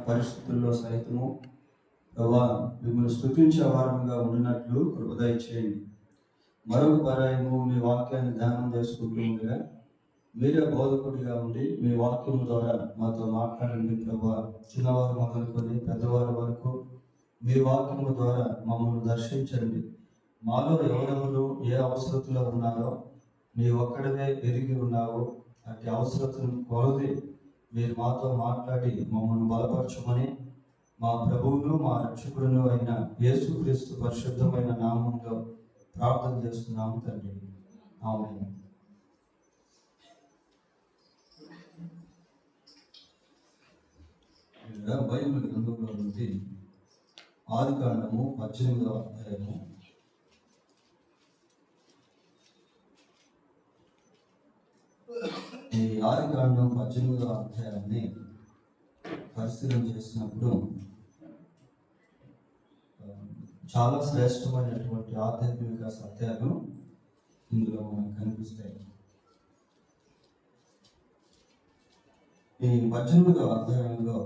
పరిస్థితుల్లో సైతము ప్రభా మిమ్మల్ని స్తుతించే వారముగా ఉండినట్లు కృప దయచేయండి. మరొక పర్యాయము మీ వాక్యాన్ని ధ్యానం చేసుకుంటూ ఉండగా మీరే బోధకుడిగా ఉండి మీ వాక్యం ద్వారా మాతో మాట్లాడండి ప్రభా. చిన్నవారు మొదలుకొని పెద్దవారి వరకు మీ వాక్యము ద్వారా మమ్మల్ని దర్శించండి. మాలో ఎవరెవరు ఏ అవసరతలో ఉన్నారో నీ ఒక్కడవే ఎరిగి ఉన్నావో అట్టి అవసరతను కొలది మీరు మాతో మాట్లాడి మమ్మల్ని బలపరచమని మా ప్రభువును మా రక్షకుడును అయిన యేసుక్రీస్తు పరిశుద్ధమైన నామంలో ప్రార్థన చేస్తున్నాము తండ్రి. ఆమేన్. బైబిల్ గ్రంథంలో నుండి ఆదికాండము 18వ అధ్యాయము ఈ ఆదికాండం 18వ అధ్యాయాన్ని పరిశీలన చేసినప్పుడు చాలా శ్రేష్టమైనటువంటి ఆధ్యాత్మిక సత్యాలు ఇందులో మనకు కనిపిస్తాయి. ఈ 18వ అధ్యాయంలో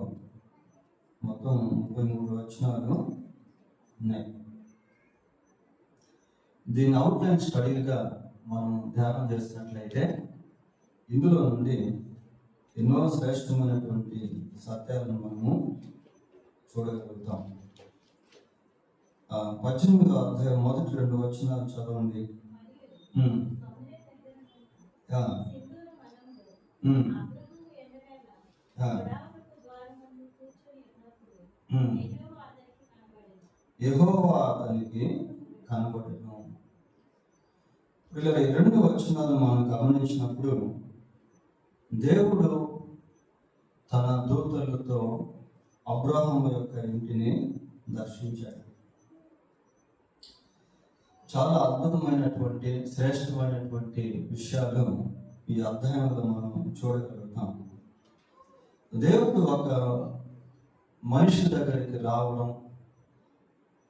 మొత్తం 33 వచనాలు ఉన్నాయి. దీని అవుట్లైన్ స్టడీగా మనం ధ్యానం చేసినట్లయితే ఇందులో నుండి ఎన్నో శ్రేష్టమైనటువంటి సత్యాలను మనము చూడగలుగుతాం. 18వ అధ్యాయం మొదటి 2 వచనాలు చదవండి. యెహోవా అతనికి కనబడెను. వీళ్ళ 2 వచనాలు మనం గమనించినప్పుడు దేవుడు తన దూతలతో అబ్రాహాము యొక్క ఇంటిని దర్శించాడు. చాలా అద్భుతమైనటువంటి శ్రేష్టమైనటువంటి విషయాలు ఈ అధ్యాయంలో మనం చూడగలుగుతాం. దేవుడు ఒక మనిషి దగ్గరికి రావడం,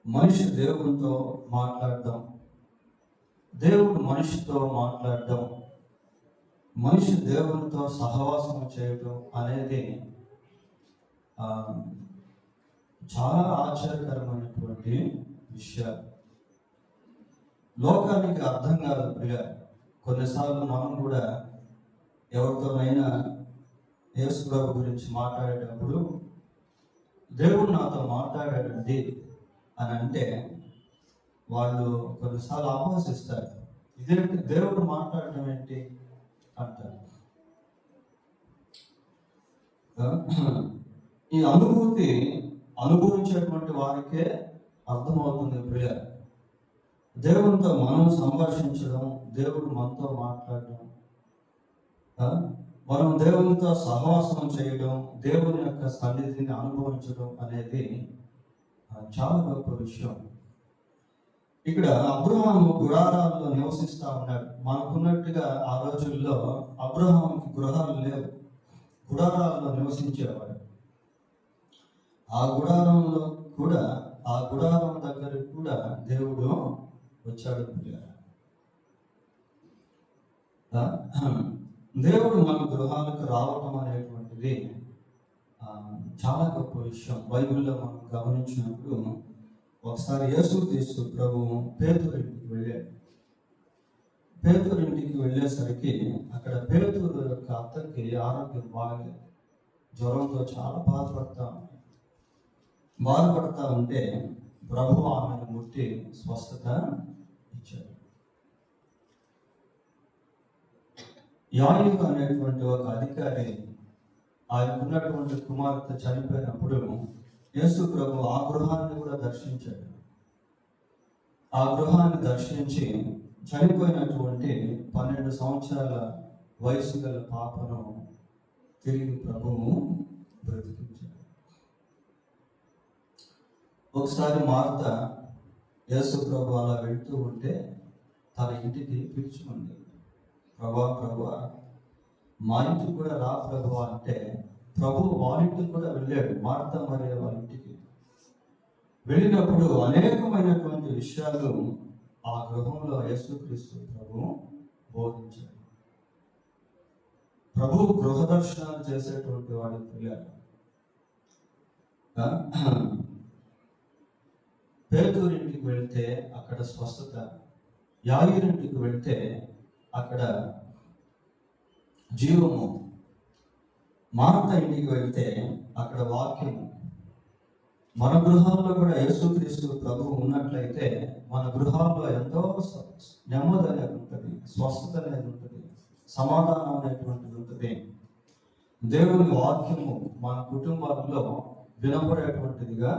మనిషి దేవునితో మాట్లాడడం, దేవుడు మనిషితో మాట్లాడడం, మనిషి దేవునితో సహవాసం చేయటం అనేది చాలా ఆశ్చర్యకరమైనటువంటి విషయాలు. లోకానికి అర్థం కాదు ప్రియ. కొన్నిసార్లు మనం కూడా ఎవరితోనైనా యేసు ప్రభు గురించి మాట్లాడేటప్పుడు దేవుడు నాతో మాట్లాడాడండి అని అంటే వాళ్ళు కొన్నిసార్లు ఆలోచిస్తారు, ఇదేంటి దేవుడు మాట్లాడటం ఏంటి అంటారు. ఈ అనుభూతి అనుభవించేటువంటి వారికే అర్థమవుతుంది ప్రియ. దేవునితో మనం సంభాషించడం, దేవుడు మనతో మాట్లాడడం, మనం దేవునితో సహవాసం చేయడం, దేవుని యొక్క సన్నిధిని అనుభవించడం అనేది చాలా గొప్ప విషయం. ఇక్కడ అబ్రహాము గుడారాల్లో నివసిస్తూ ఉన్నాడు. మనకున్నట్టుగా ఆ రోజుల్లో అబ్రహాముకి గృహాలు లేవు, గుడారాల్లో నివసించేవాడు. ఆ గుడారంలో కూడా, ఆ గుడారం దగ్గరికి కూడా దేవుడు వచ్చాడు. దేవుడు మన గృహాలకు రావటం అనేటువంటిది చాలా గొప్ప విషయం. బైబిల్లో మనం గమనించినప్పుడు ఒకసారి యేసుక్రీస్తు ప్రభువు పేతురు ఇంటికి వెళ్ళాడు. పేతురు ఇంటికి వెళ్ళేసరికి అక్కడ పేతురు యొక్క అత్తకి ఆరోగ్యం బాగలేదు. జ్వరంతో చాలా బాధపడతా ఉంటే ప్రభు ఆమెను ముట్టి స్వస్థత ఇచ్చాడు. యాయిరు అనేటువంటి ఒక అధికారి ఆయనకున్నటువంటి కుమార్తె చనిపోయినప్పుడు యేసు ప్రభు ఆ గృహాన్ని కూడా దర్శించాడు. ఆ గృహాన్ని దర్శించి చనిపోయినటువంటి 12 సంవత్సరాల వయసు గల పాపను తిరిగి ప్రభువు బ్రతికించాడు. ఒకసారి మార్త యేసు ప్రభు అలా వెళ్తూ ఉంటే తన ఇంటికి పిలుచుకుంది. ప్రభా మా ఇంటికి కూడా రా ప్రభు అంటే ప్రభు వాళ్ళింటికి కూడా వెళ్ళాడు. మార్త మరియు వాళ్ళ ఇంటికి వెళ్ళినప్పుడు అనేకమైనటువంటి విషయాలు ఆ గృహంలో యేసుక్రీస్తు ప్రభు బోధించాడు. ప్రభు గృహ దర్శనాలు చేసేటువంటి వాడి పిల్లలు ఆ, పేదూరింటికి వెళ్తే అక్కడ స్వస్థత, యాగిరింటికి వెళ్తే అక్కడ జీవము, మార్త ఇంటికి వెళ్తే అక్కడ వాక్యము. మన గృహాల్లో కూడా యేసుక్రీస్తు ప్రభువు ఉన్నట్లయితే మన గృహాల్లో ఎంతో నెమ్మది అనేది ఉంటుంది, స్వస్థత అనేది ఉంటుంది, సమాధానం అనేటువంటిది ఉంటుంది. దేవుని వాక్యము మన కుటుంబాల్లో వినపడేటువంటిదిగా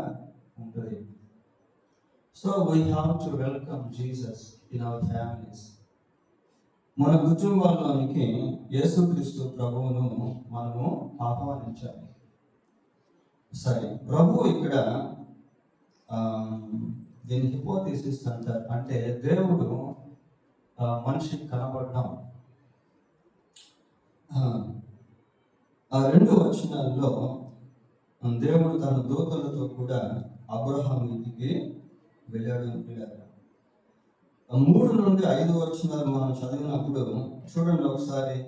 ఉంటుంది. So we have to welcome Jesus in our families. మన కుటుంబాల్లోనికి యేసుక్రీస్తు ప్రభువును మనము ఆహ్వానించాలి. సరే, ప్రభు ఇక్కడ దీన్ని హిపోథిసిస్ అంటారు. అంటే దేవుడు మనిషికి కనబడడం. ఆ 2 వచనాల్లో దేవుడు తన దూతలతో కూడా అబ్రహాం ఇంటికి వెళ్ళాడు అని పిల్లారు. 3 నుండి 5 వచనాలు మనం చదివినప్పుడు చూడండి ఒకసారి.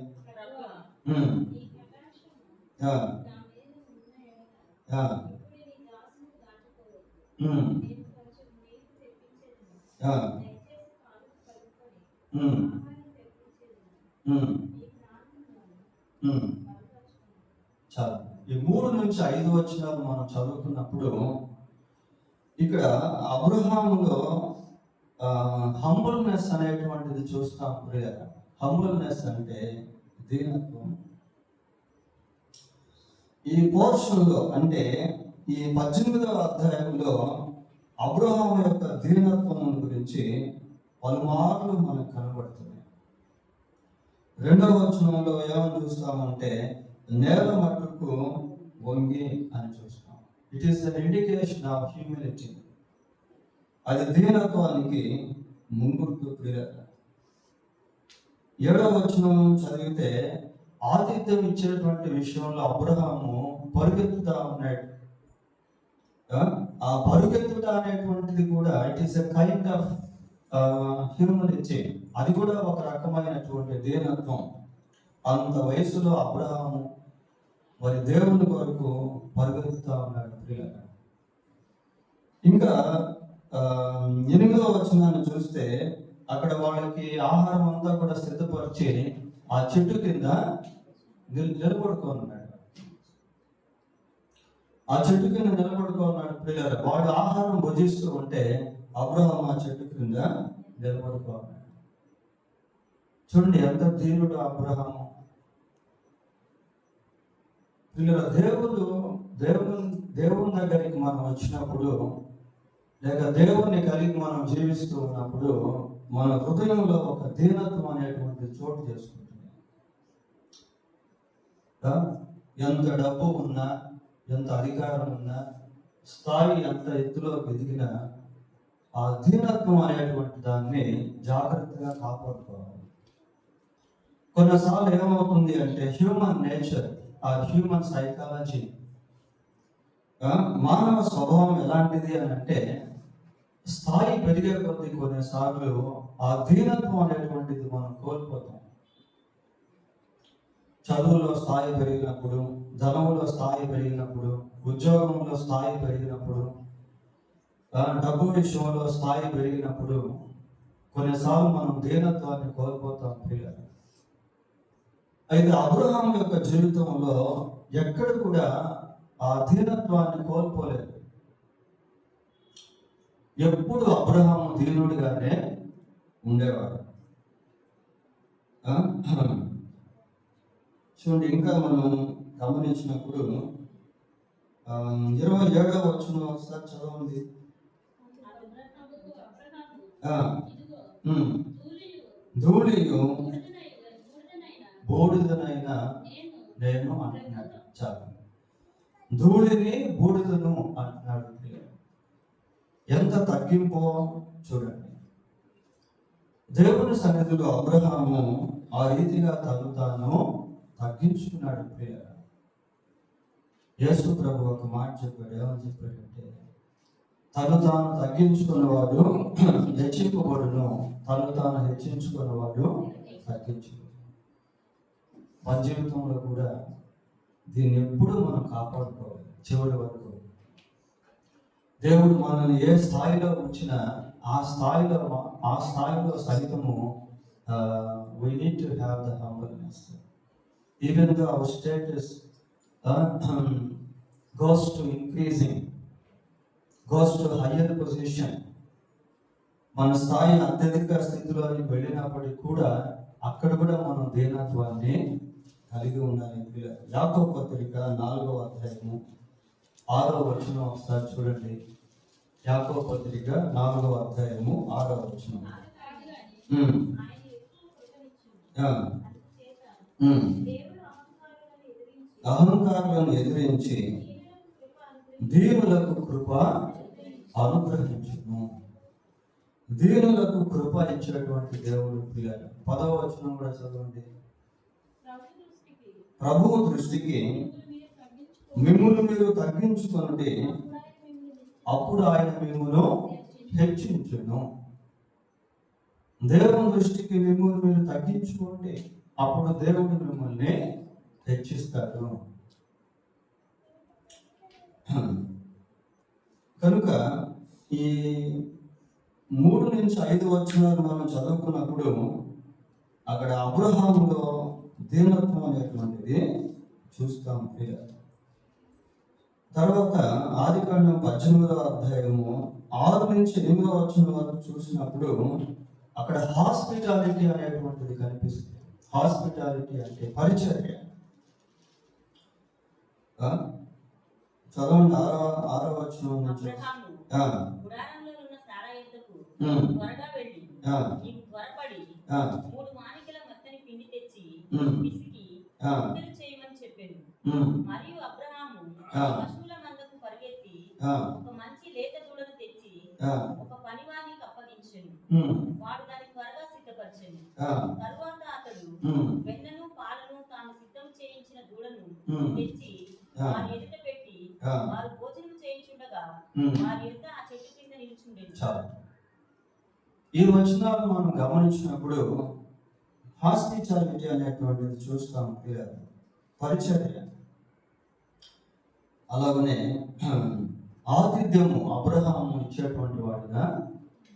చాలు. ఈ 3 నుంచి 5 వచనాలు మనం చదువుతున్నప్పుడు ఇక్కడ అబ్రహాములో హంబుల్నెస్ అనేటువంటిది చూస్తాం. హంబుల్నెస్ అంటే దీనత్వం. ఈ పోర్షన్లో అంటే ఈ 18వ అధ్యాయంలో అబ్రహాము యొక్క దీనత్వం గురించి పలుమార్లు మనకు కనబడుతుంది. 2వ వచనంలో ఏమని చూస్తామంటే నేల మట్టుకు వంగి అని చూస్తాం. It is an indication of humility. అది దీనత్వానికి ముంగుర్తు క్రియ. 7వ వచనం చదివితే ఆతిథ్యం ఇచ్చేటువంటి విషయంలో అబ్రహాము పరుగెత్తుతా ఉన్నాడు. ఆ పరుగెత్తుట అనేటువంటిది కూడా it is a kind of humility. అది కూడా ఒక రకమైనటువంటి దీనత్వం. అంత వయసులో అబ్రహాము మరి దేవుని కొరకు పరుగెత్తుతా ఉన్నాడు ప్రియులారా. ఇంకా 8వ వచనాన్ని చూస్తే అక్కడ వాళ్ళకి ఆహారం అంతా కూడా సిద్ధపరిచి ఆ చెట్టు కింద నిలబడుకోనున్నాడు. ఆ చెట్టు కింద నిలబడుకోన్నాడు ప్రియులారా. వాడు ఆహారం భుజిస్తూ ఉంటే అబ్రహాం ఆ చెట్టు కింద నిలబడుకోన్నాడు. చూడండి ఎంత దీనుడు అబ్రహాము. ప్రియులారా, దేవుని దగ్గరికి మనం వచ్చినప్పుడు లేక దేవుణ్ణి కలిగి మనం జీవిస్తూ ఉన్నప్పుడు మన హృదయంలో ఒక దీనత్వం అనేటువంటి చోటు చేసుకుంటుంది. ఎంత డబ్బు ఉన్నా, ఎంత అధికారం ఉన్నా, స్థాయి ఎంత ఎత్తులో ఎదిగినా ఆ దీనత్వం అనేటువంటి దాన్ని జాగ్రత్తగా కాపాడుకోవాలి. కొన్నిసార్లు ఏమవుతుంది అంటే హ్యూమన్ నేచర్, ఆ హ్యూమన్ సైకాలజీ, మానవ స్వభావం ఎలాంటిది అని అంటే స్థాయి పెరిగే కొద్దీ కొన్నిసార్లు ఆ దీనత్వం అనేటువంటిది మనం కోల్పోతాం. చదువులో స్థాయి పెరిగినప్పుడు, ధనంలో స్థాయి పెరిగినప్పుడు, ఉద్యోగంలో స్థాయి పెరిగినప్పుడు, డబ్బు విషయంలో స్థాయి పెరిగినప్పుడు కొన్నిసార్లు మనం దీనత్వాన్ని కోల్పోతాం ప్రియులారా. అయితే అబ్రహాం యొక్క జీవితంలో ఎక్కడ కూడా ఆ దీనత్వాన్ని కోల్పోలేదు. ఎప్పుడు అబ్రహాము దీనుడిగానే ఉండేవాడు. చూడండి, ఇంకా మనం గమనించినప్పుడు 27వ వచనం ఒకసారి చదవండి. ధూళియు బూడిదనైనా నేను అంటున్నాడు. చాలు, ధూళిని బూడిదను అంటున్నాడు. ఎంత తగ్గింపో చూడండి. దేవుని సన్నిధిలో అబ్రహాము ఆ రీతిగా తాను తగ్గించుకున్నాడు ప్రియులారా. యేసు ప్రభు ఒక మాట చెప్పాడు. ఏమని చెప్పాడంటే తాను తగ్గించుకున్నవాడు హెచ్చింపబడును, తాను హెచ్చించుకున్నవాడు తగ్గించుకున్నాడు. మన జీవితంలో కూడా దీన్ని ఎప్పుడు మనం కాపాడుకోవాలి చివరి వరకు. దేవుడు మనల్ని ఏ స్థాయిలో ఉంచినా ఆ స్థాయిలో సైతము we need to have the humbleness. Even though our status goes to increasing, goes to higher position, మన స్థాయి అత్యధిక స్థితిలోకి వెళ్ళినప్పటికీ కూడా అక్కడ కూడా మనం దీనత్వాన్ని కలిగి ఉండాలి. యాకోబు పత్రిక 4వ అధ్యాయము 6వ వచనం ఒకసారి చూడండి. యాకోబు పత్రిక 4వ అధ్యాయము 6వ వచనం. అహంకారులను ఎదిరించి దీనులకు కృప అనుగ్రహించును. దీనులకు కృప ఇచ్చినటువంటి దేవుడు పిల్లలు. 10వ వచనం కూడా చదవండి. ప్రభువు దృష్టికి మిమ్మును మీరు తగ్గించుకొనుడి, అప్పుడు ఆయన మిమ్మును హెచ్చించును. దేవుని దృష్టికి మిమ్మల్ని మీరు తగ్గించుకోండి, అప్పుడు దేవుడు మిమ్మల్ని హెచ్చిస్తాడు. కనుక ఈ 3 నుంచి 5 వచనాలు మనం చదువుకున్నప్పుడు అక్కడ అబ్రహాములో దీనత్వం అనేటువంటిది చూస్తాం. తర్వాత ఆదికాండం 18వ అధ్యాయము 6 నుంచి 8వ వచనం వరకు చూసినప్పుడు అక్కడ హాస్పిటాలిటీ అనేటువంటిది కనిపిస్తుంది. హాస్పిటాలిటీ అంటే పరిచర్య. చదవండి 6వ వచనం నుంచి. త్వరగా వెళ్ళి నీవు త్వరపడి 3 మానికల మెత్తని పిండి తెచ్చి పిసికి రొట్టెలు చేయమని చెప్పాను. మరియు అబ్రహాము పశువుల మందకు పరిగెత్తి ఒక మంచి లేత దూడను తెచ్చి ఒక పనివానికి అప్పగించెను. వాడు దాన్ని త్వరగా సిద్ధపరిచెను. తరువాత అతడు వెన్నను పాలను తాను సిద్ధం చేయించిన దూడను తెచ్చి వారి ఎదుట పెట్టి వారు భోజనం చేయించుండగా వారి ఎదుట ఆ చెట్టు కింద నిల్చుండెను. ఈ వచనాలు మనం గమనించినప్పుడు హాస్పిటాలిటీ అనేటువంటిది చూస్తాం. పరిచర్య. అలాగనే ఆతిథ్యము అబ్రహాము ఇచ్చేటువంటి వాడుగా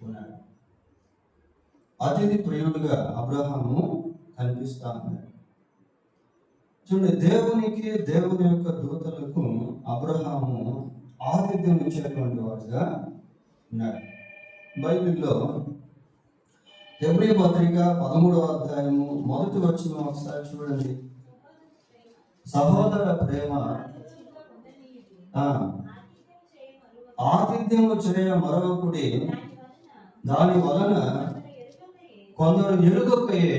ఉన్నాడు. అతిథి ప్రియుడుగా అబ్రహాము కనిపిస్తా ఉన్నాడు. చూడండి, దేవునికి దేవుని యొక్క దూతలకు అబ్రహాము ఆతిథ్యం ఇచ్చేటువంటి వాడుగా ఉన్నాడు. బైబిల్లో హెబ్రీ పత్రిక 13వ అధ్యాయము 1వ వచనం ఒకసారి చూడండి. సహోదర ప్రేమ ఆతిథ్యము చేయ మరొకటి, దాని వలన కొందరు ఎరుగకయే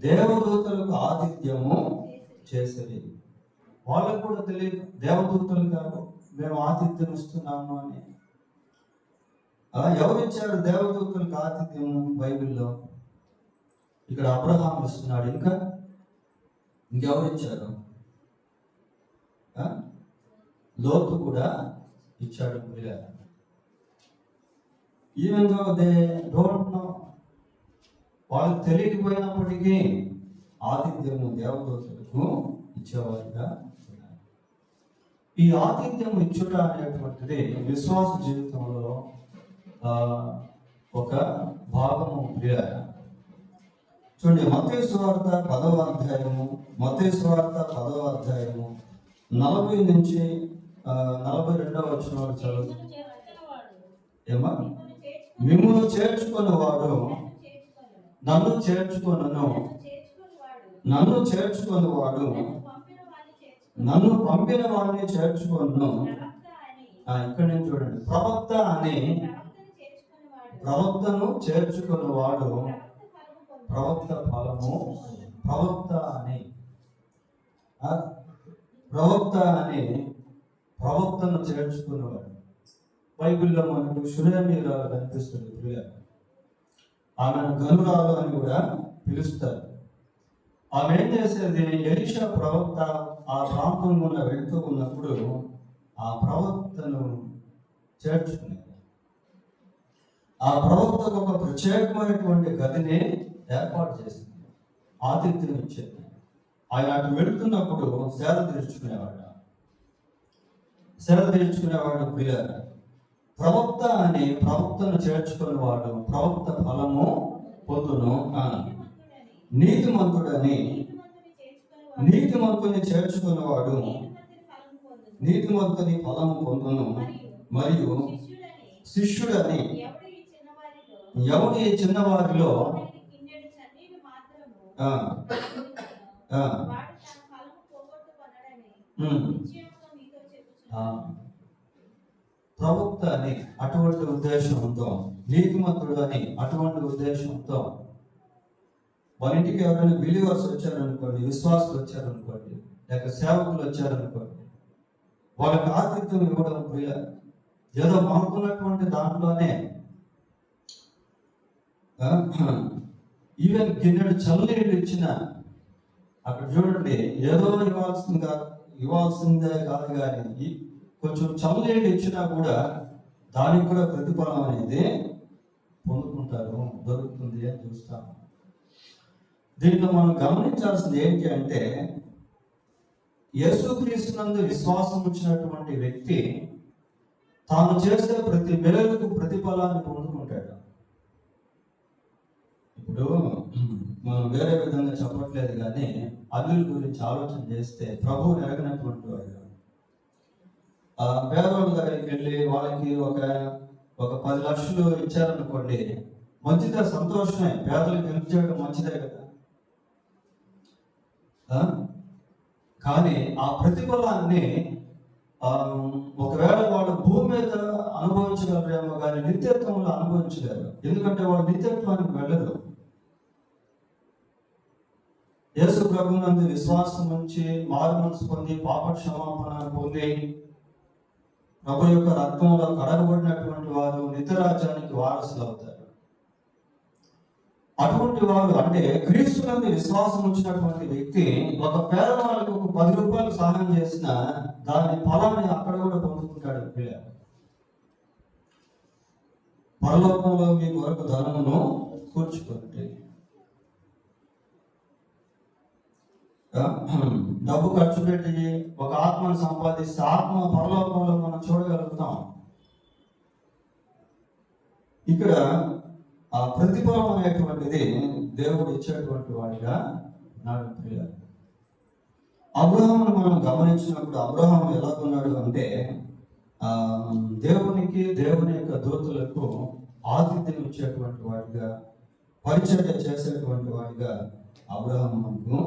దేవదూతలకు ఆతిథ్యము చేసేది. వాళ్ళకు కూడా తెలియదు దేవదూతలు కాదు మేము ఆతిథ్యం ఇస్తున్నాము అని. ఎవరిచ్చారు దేవదూతలకు ఆతిథ్యం బైబిల్లో? ఇక్కడ అబ్రహాం ఇస్తున్నాడు. ఇంకెవరిచ్చారు? లోతు కూడా ఇచ్చాడు. Even though they don't no, వాళ్ళకి తెలియకపోయినప్పటికీ ఆతిథ్యము దేవదూతలకు ఇచ్చేవారుగా ఉన్నారు. ఈ ఆతిథ్యం ఇచ్చుట అనేటువంటిది విశ్వాస జీవితంలో ఒక భాగము. చూడండి, మత్తయి సువార్త 10వ అధ్యాయము 40 నుంచి 42వ వచనాలు చదువు. ఏమా? మిమ్మును చేర్చుకున్నవాడు నన్ను చేర్చుకొనును, నన్ను చేర్చుకున్నవాడు నన్ను పంపిన వాడిని చేర్చుకొనును. ఇక్కడ నుంచి చూడండి, ప్రవక్తను చేర్చుకున్నవాడు ప్రవక్త ఫలము, ప్రవక్త అని ప్రవక్తను చేర్చుకున్నవాడు. బైబిల్లో మనకు షునేమీరాలు కనిపిస్తుంది. ఆమెను గనురాలు అని కూడా పిలుస్తారు. ఆమె ఏం చేసేది? ఎలీషా ప్రవక్త ఆ ప్రాంతం గుండా వెళ్తూ ఉన్నప్పుడు ఆ ప్రవక్తను చేర్చుకునేది. ఆ ప్రవక్తకు ఒక ప్రత్యేకమైనటువంటి గదిని ఏర్పాటు చేసింది, ఆతిథ్యం ఇచ్చేది. ఆయన అటు వెళుతున్నప్పుడు సేద తీర్చుకునేవాడు. సేవ తీర్చుకునేవాడు ప్రియులారా. ప్రవక్త అని ప్రవక్తను చేర్చుకునేవాడు ప్రవక్త ఫలము పొందును. నీతిమంతుడని నీతిమంతుని చేర్చుకునేవాడు నీతిమంతుని ఫలము పొందును. మరియు శిష్యుడని ఎవడు ఈ చిన్నవారిలో ప్రవక్త అని అటువంటి ఉద్దేశంతో, నీతిమంతుడు అని అటువంటి ఉద్దేశంతో వాళ్ళ ఇంటికి ఎవరైనా బిలీవర్స్ వచ్చారనుకోండి, విశ్వాసులు వచ్చారనుకోండి, లేక సేవకులు వచ్చారనుకోండి, వాళ్ళకి ఆతిథ్యం ఇవ్వడం ప్రియ ఏదో మాకున్నటువంటి దాంట్లోనే ఈవెన్ గిన్నెడు చల్లనీళ్ళు ఇచ్చిన అక్కడ చూడండి, ఏదో ఇవ్వాల్సిందే కాదు, కానీ కొంచెం చల్లనీళ్ళు ఇచ్చినా కూడా దానికి కూడా ప్రతిఫలం అనేది పొందుకుంటారు, దొరుకుతుంది అని చూస్తాము. దీంట్లో మనం గమనించాల్సింది ఏంటి అంటే, యేసుక్రీస్తునందు విశ్వాసం వచ్చినటువంటి వ్యక్తి తాను చేసే ప్రతి మేలుకు ప్రతిఫలాన్ని పొందుకుంటాడు. ఇప్పుడు మనం వేరే విధంగా చెప్పట్లేదు, కానీ అల్లుల గురించి ఆలోచన చేస్తే ప్రభువుని ఎరగనటువంటి వాడు పేదవాళ్ళ దగ్గరికి వెళ్ళి వాళ్ళకి ఒక 10 లక్షలు ఇచ్చారనుకోండి, మంచిదే, సంతోషమే, పేదలకు హెల్ప్ చేయడం మంచిదే కదా. కానీ ఆ ప్రతిఫలాన్ని ఒకవేళ వాడు భూమి మీద అనుభవించగలరేమో కానీ నిత్యత్వంలో అనుభవించలేరు. ఎందుకంటే వాడు నిత్యత్వానికి వెళ్ళరు. యేసు ప్రభువునందు విశ్వాసం నుంచి మారు మనసు పొంది పాప క్షమాపణ పొంది ప్రభు యొక్క రక్తంలో కడగబడినటువంటి వారు నిత్యరాజ్యానికి వారసులు అవుతారు. అటువంటి వారు అంటే క్రీస్తునందు విశ్వాసం ఉంచినటువంటి వ్యక్తి ఒక పేదవాళ్ళకు ఒక 10 రూపాయలు సహాయం చేసిన దాని ఫలాన్ని అక్కడ కూడా పొందుకుంటాడు. పరలోకంలో మీ కొరకు ధనమును కూర్చుకుంటే డబ్బు ఖర్చు పెట్టి ఒక ఆత్మను సంపాదిస్తే ఆత్మ పరలోకంలో మనం చూడగలుగుతాం. ఇక్కడ ఆ ప్రతిఫలం అనేటువంటిది దేవుడు ఇచ్చేటువంటి వాడిగా నాడు ప్రియులు. అబ్రహామును మనం గమనించినప్పుడు అబ్రహాము ఎలాగున్నాడు అంటే, దేవుని యొక్క దూతలకు ఆతిథ్యం ఇచ్చేటువంటి వాడిగా, పరిచర్య చేసేటువంటి వాడిగా అబ్రహాము మనకు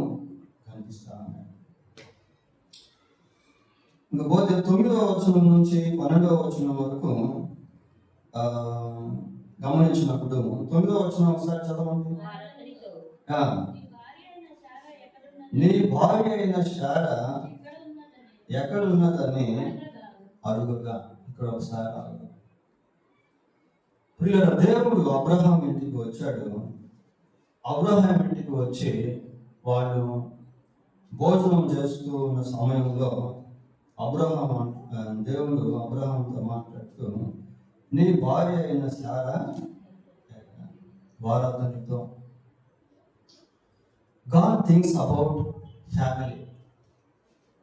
కనిపిస్తా ఉన్నాడు. ఇంకపోతే 9వ వచనం నుంచి 12వ వచనం వరకు గమనించినప్పుడు 9వ వచనం ఒకసారి చదవండి. నీ భార్య అయిన శారా ఎక్కడున్నదని అడుగుగా. ఇక్కడ ఒకసారి అడుగు. ప్రియుల దేవుడు అబ్రహాం ఇంటికి వచ్చాడు. అబ్రహాం ఇంటికి వచ్చి వాళ్ళు భోజనం చేస్తూ ఉన్న సమయంలో దేవుడు అబ్రహాంతో మాట్లాడుతూ, నీ భార్య అయిన శారా వారతనితో. God thinks about family.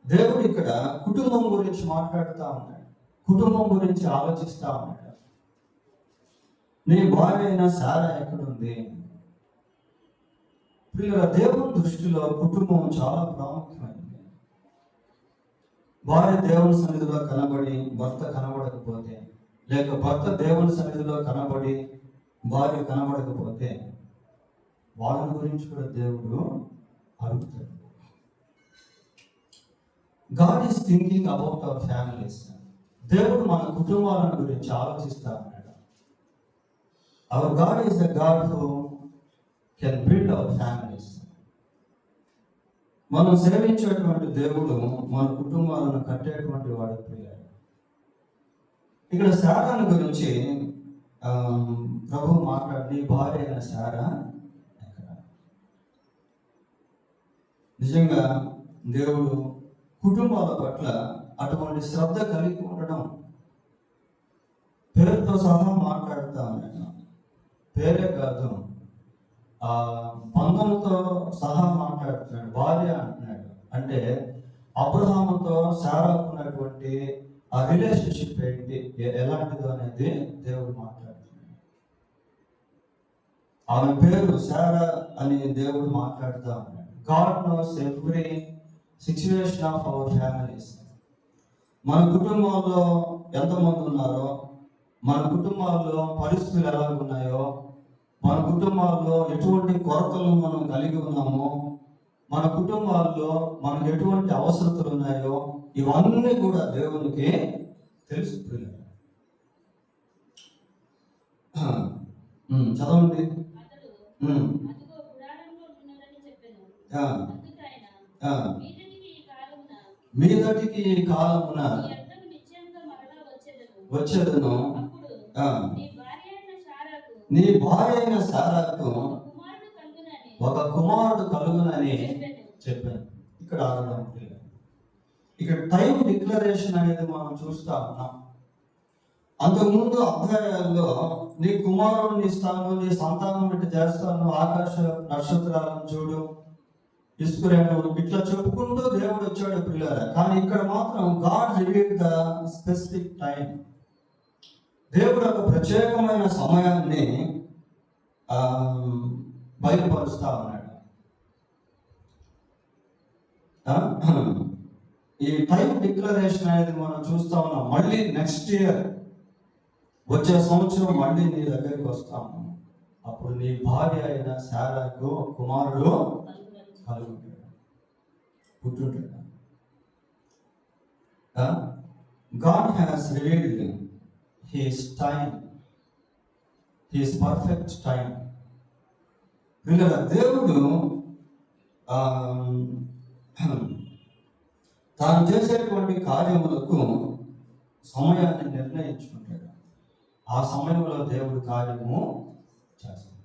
దేవుడు ఇక్కడ కుటుంబం గురించి మాట్లాడుతూ ఉన్నాడు, కుటుంబం గురించి ఆలోచిస్తూ ఉన్నాడు. నీ భార్య అయిన శారా ఎక్కడుంది? ప్రియుల దేవుని దృష్టిలో కుటుంబం చాలా ప్రాముఖ్యమైనది. భార్య దేవుని సన్నిధిలో కనబడి భర్త కనబడకపోతే, లేక భర్త దేవుని సన్నిధిలో కనబడి భార్య కనబడకపోతే వాళ్ళ గురించి కూడా దేవుడు అడుగుతాడు. God is thinking about our families. దేవుడు మన కుటుంబాలను గురించి ఆలోచిస్తా ఉన్నాడు. Hour God is the God who can build our families. మనం సేవించేటువంటి దేవుడు మన కుటుంబాలను కట్టేటువంటి వాడు ప్రియుడు. ఇక్కడ శారాను గురించి ప్రభు మాట్లాడి, భార్య అయిన శారా ఎక్కడ? నిజంగా దేవుడు కుటుంబాల పట్ల అటువంటి శ్రద్ధ కలిగి ఉండడం, పేరుతో సహా మాట్లాడుతూ ఉన్నాడు. పేరే కాదు, బంధంతో సహా మాట్లాడుతున్నాడు. భార్య అంటున్నాడు అంటే అబ్రహాముతో శారాకు ఉన్నటువంటి ఆ రిలేషన్షిప్ ఏంటి, ఎలాంటిదో అనేది దేవుడు మాట్లాడుతున్నాడు. ఆమె పేరు శారా అని దేవుడు మాట్లాడుతూ ఉన్నాడు. God knows every situation of our families. మన కుటుంబంలో ఎంతమంది ఉన్నారో, మన కుటుంబాల్లో పరిస్థితులు ఎలా ఉన్నాయో, మన కుటుంబాల్లో ఎటువంటి కొరతలను మనం కలిగి ఉన్నామో, మన కుటుంబాల్లో మనకు ఎటువంటి అవసరతలు ఉన్నాయో, ఇవన్నీ కూడా దేవునికి తెలుసు. చదవండి. మీదటికి ఈ కాలమున వచ్చేదను, నీ భార్య అయిన శారాకు ఒక కుమారుడు కలుగునని చెప్పాను. ఇక్కడ ఆగదాం. ఇక్కడ టైం డిక్లరేషన్ అనేది మనం చూస్తా ఉన్నాం. అంతకుముందు అధ్యాయాల్లో నీ కుమారుడిని ఇస్తాను, నీ సంతానం ఇట్లా చేస్తాను, ఆకాశ నక్షత్రాలను చూడు, ఇసుకురేణు, ఇట్లా చెప్పుకుంటూ దేవుడు వచ్చాడు పిల్లలు. కానీ ఇక్కడ మాత్రం God revealed the specific time. దేవుడు ఒక ప్రత్యేకమైన సమయాన్ని బయలుపరుస్తా ఉన్నాడు. ఈ టైం డిక్లరేషన్ అనేది మనం చూస్తా ఉన్నాం. మళ్ళీ నెక్స్ట్ ఇయర్, వచ్చే సంవత్సరం మళ్ళీ నీ దగ్గరికి వస్తాము, అప్పుడు నీ భార్య అయిన శారాకు కుమారుడు కలుగుతాడు, పుట్టుంటాడు. God has revealed His time, His perfect time. పిల్లల దేవుడు తాను చేసేటువంటి కార్యములకు సమయాన్ని నిర్ణయించుకుంటాడు. ఆ సమయంలో దేవుడు కార్యము చేస్తాడు.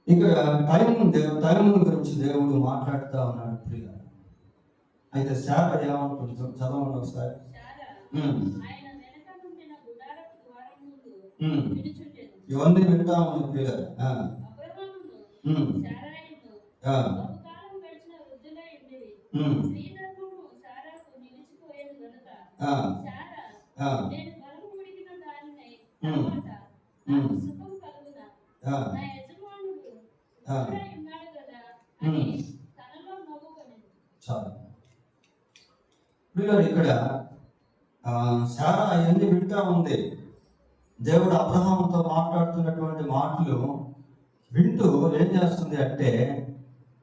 ఇక్కడ టైం గురించి దేవుడు మాట్లాడుతూ ఉన్నాడు ప్రియుల. అయితే శారా ఏమనుకుంటాం, చదవండి ఒకసారి. ఇవన్నీ వింటా ఉంది ప్రియుల. చాలు ఇక్కడ శారా అవన్నీ వింటా ఉంది. దేవుడు అబ్రహాముతో మాట్లాడుతున్నటువంటి మాటలు వింటూ ఏం చేస్తుంది అంటే,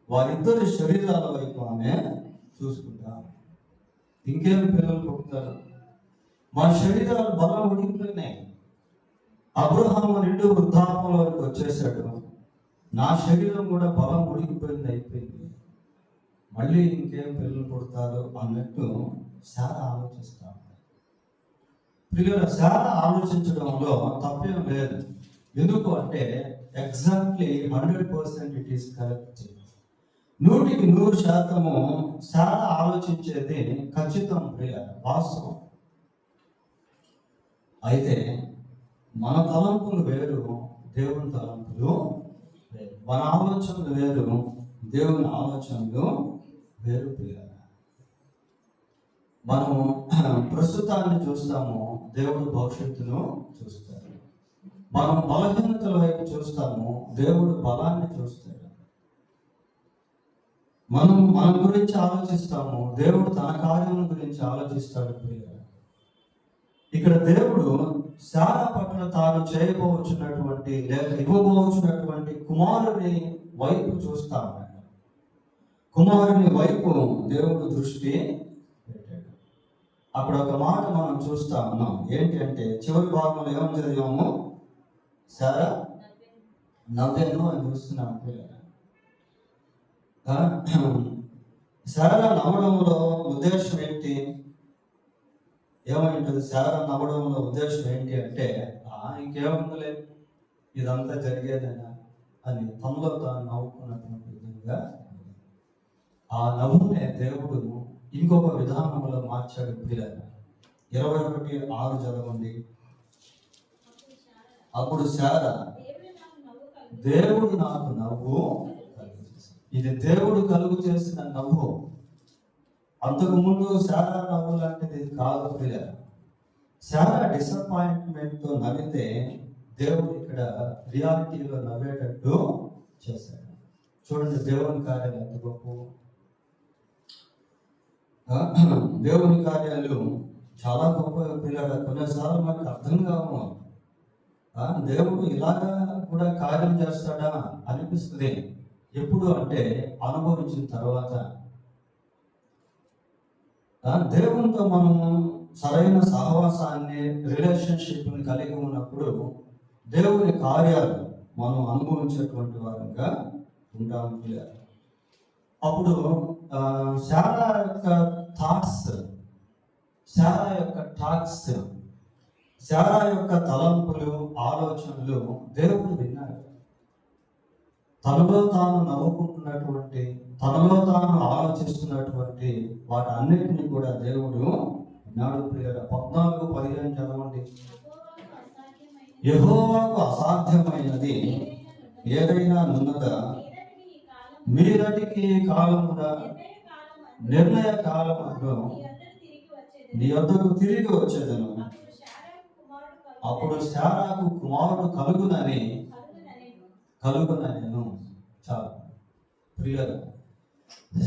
వారిద్దరి శరీరాల వైపు ఆమె చూసుకుంటా, ఇంకేం పిల్లలు పుడతారు, మా శరీరాలు బలం ఉడికిపోయినాయి, అబ్రహాము నిండు వృద్ధాపంలోకి వచ్చేసాడు, నా శరీరం కూడా బలం ఉడికిపోయింది, అయిపోయింది, మళ్ళీ ఇంకేం పిల్లలు పుడతారు అన్నట్టు శారా ఆలోచిస్తా. పిల్లల శారా ఆలోచించడంలో తప్పేం లేదు. ఎందుకు అంటే ఎగ్జాక్ట్లీ 100% ఇట్ ఈస్ కరెక్ట్. 100% శారా ఆలోచించేది ఖచ్చితం ప్రియ, వాస్తవం. అయితే మన తలంపులు వేరు, దేవుని తలంపులు వేరు. మన ఆలోచనలు వేరు, దేవుని ఆలోచనలు వేరు ప్రియ. మనము ప్రస్తుతాన్ని చూస్తాము, దేవుడు భవిష్యత్తును చూస్తాడు. మనం బలహీనతల వైపు చూస్తాము, దేవుడు బలాన్ని చూస్తాడు. మనం మన గురించి ఆలోచిస్తాము, దేవుడు తన కార్యం గురించి ఆలోచిస్తాడు ప్రియ. ఇక్కడ దేవుడు శారా పట్ల తాను చేయబోచున్నటువంటి లేక ఇవ్వబోచున్నటువంటి కుమారుని వైపు చూస్తా ఉన్నాడు. కుమారుని వైపు దేవుడు దృష్టి పెట్టాడు. అప్పుడు ఒక మాట మనం చూస్తా ఉన్నాం. ఏంటి అంటే చివరి భాగంలో ఏమని చదివాము, శారా నవ్వెను అని చూస్తున్నాం. శారా నవ్వడంలో ఉద్దేశం ఏంటి? ఏమంటుంది శారా నవ్వడంలో ఉద్దేశం ఏంటి అంటే, ఇంకేముందలే, ఇదంతా జరిగేదేనా అని తమలో తాను నవ్వుకున్నటువంటి విధంగా ఆ నవ్వునే దేవుడు ఇంకొక విధానంలో మార్చాడు పిల్లలు. 21:6 చదవండి. అప్పుడు శారా, దేవుడు నాకు నవ్వు కలిగించేశాడు. ఇది దేవుడు కలుగు చేసిన నవ్వు. అంతకుముందు శారా నవ్వు లాంటిది ఇది కాదు ప్రియ. శారా డిసప్పాయింట్మెంట్ తో నవ్వితే దేవుడు ఇక్కడ రియాలిటీలో నవ్వేటట్టు చేశాడు. చూడండి దేవుని కార్యాలు ఎంత గొప్ప. దేవుని కార్యాలు చాలా గొప్ప పిల్లలు. కొన్నిసార్లు మనకు అర్థం కావు, దేవుడు ఇలాగా కూడా కార్యం చేస్తాడా అనిపిస్తుంది. ఎప్పుడు అంటే అనుభవించిన తర్వాత. దేవునితో మనము సరైన సహవాసాన్ని, రిలేషన్షిప్ని కలిగి ఉన్నప్పుడు దేవుని కార్యాలు మనం అనుభవించేటువంటి వారంగా ఉంటాము. అప్పుడు శారా యొక్క థాట్స్, శారా యొక్క టాక్స్, శారా యొక్క తలంపులు, ఆలోచనలు దేవుడు విన్నాడు. తనలో తాను నవ్వుకుంటున్నటువంటి, తనలో తాను ఆలోచిస్తున్నటువంటి వాటి అన్నిటినీ కూడా దేవుడు విన్నాడు. 14:15 చదవండి. యెహోవాకు అసాధ్యమైనది ఏదైనా నున్నదా? మీరటికి కాలమున నిర్ణయ కాలములో నీ వద్దకు తిరిగి వచ్చేదను. అప్పుడు శారాకు కుమారుడు కలుగుననేను. చాలా ప్రియులు,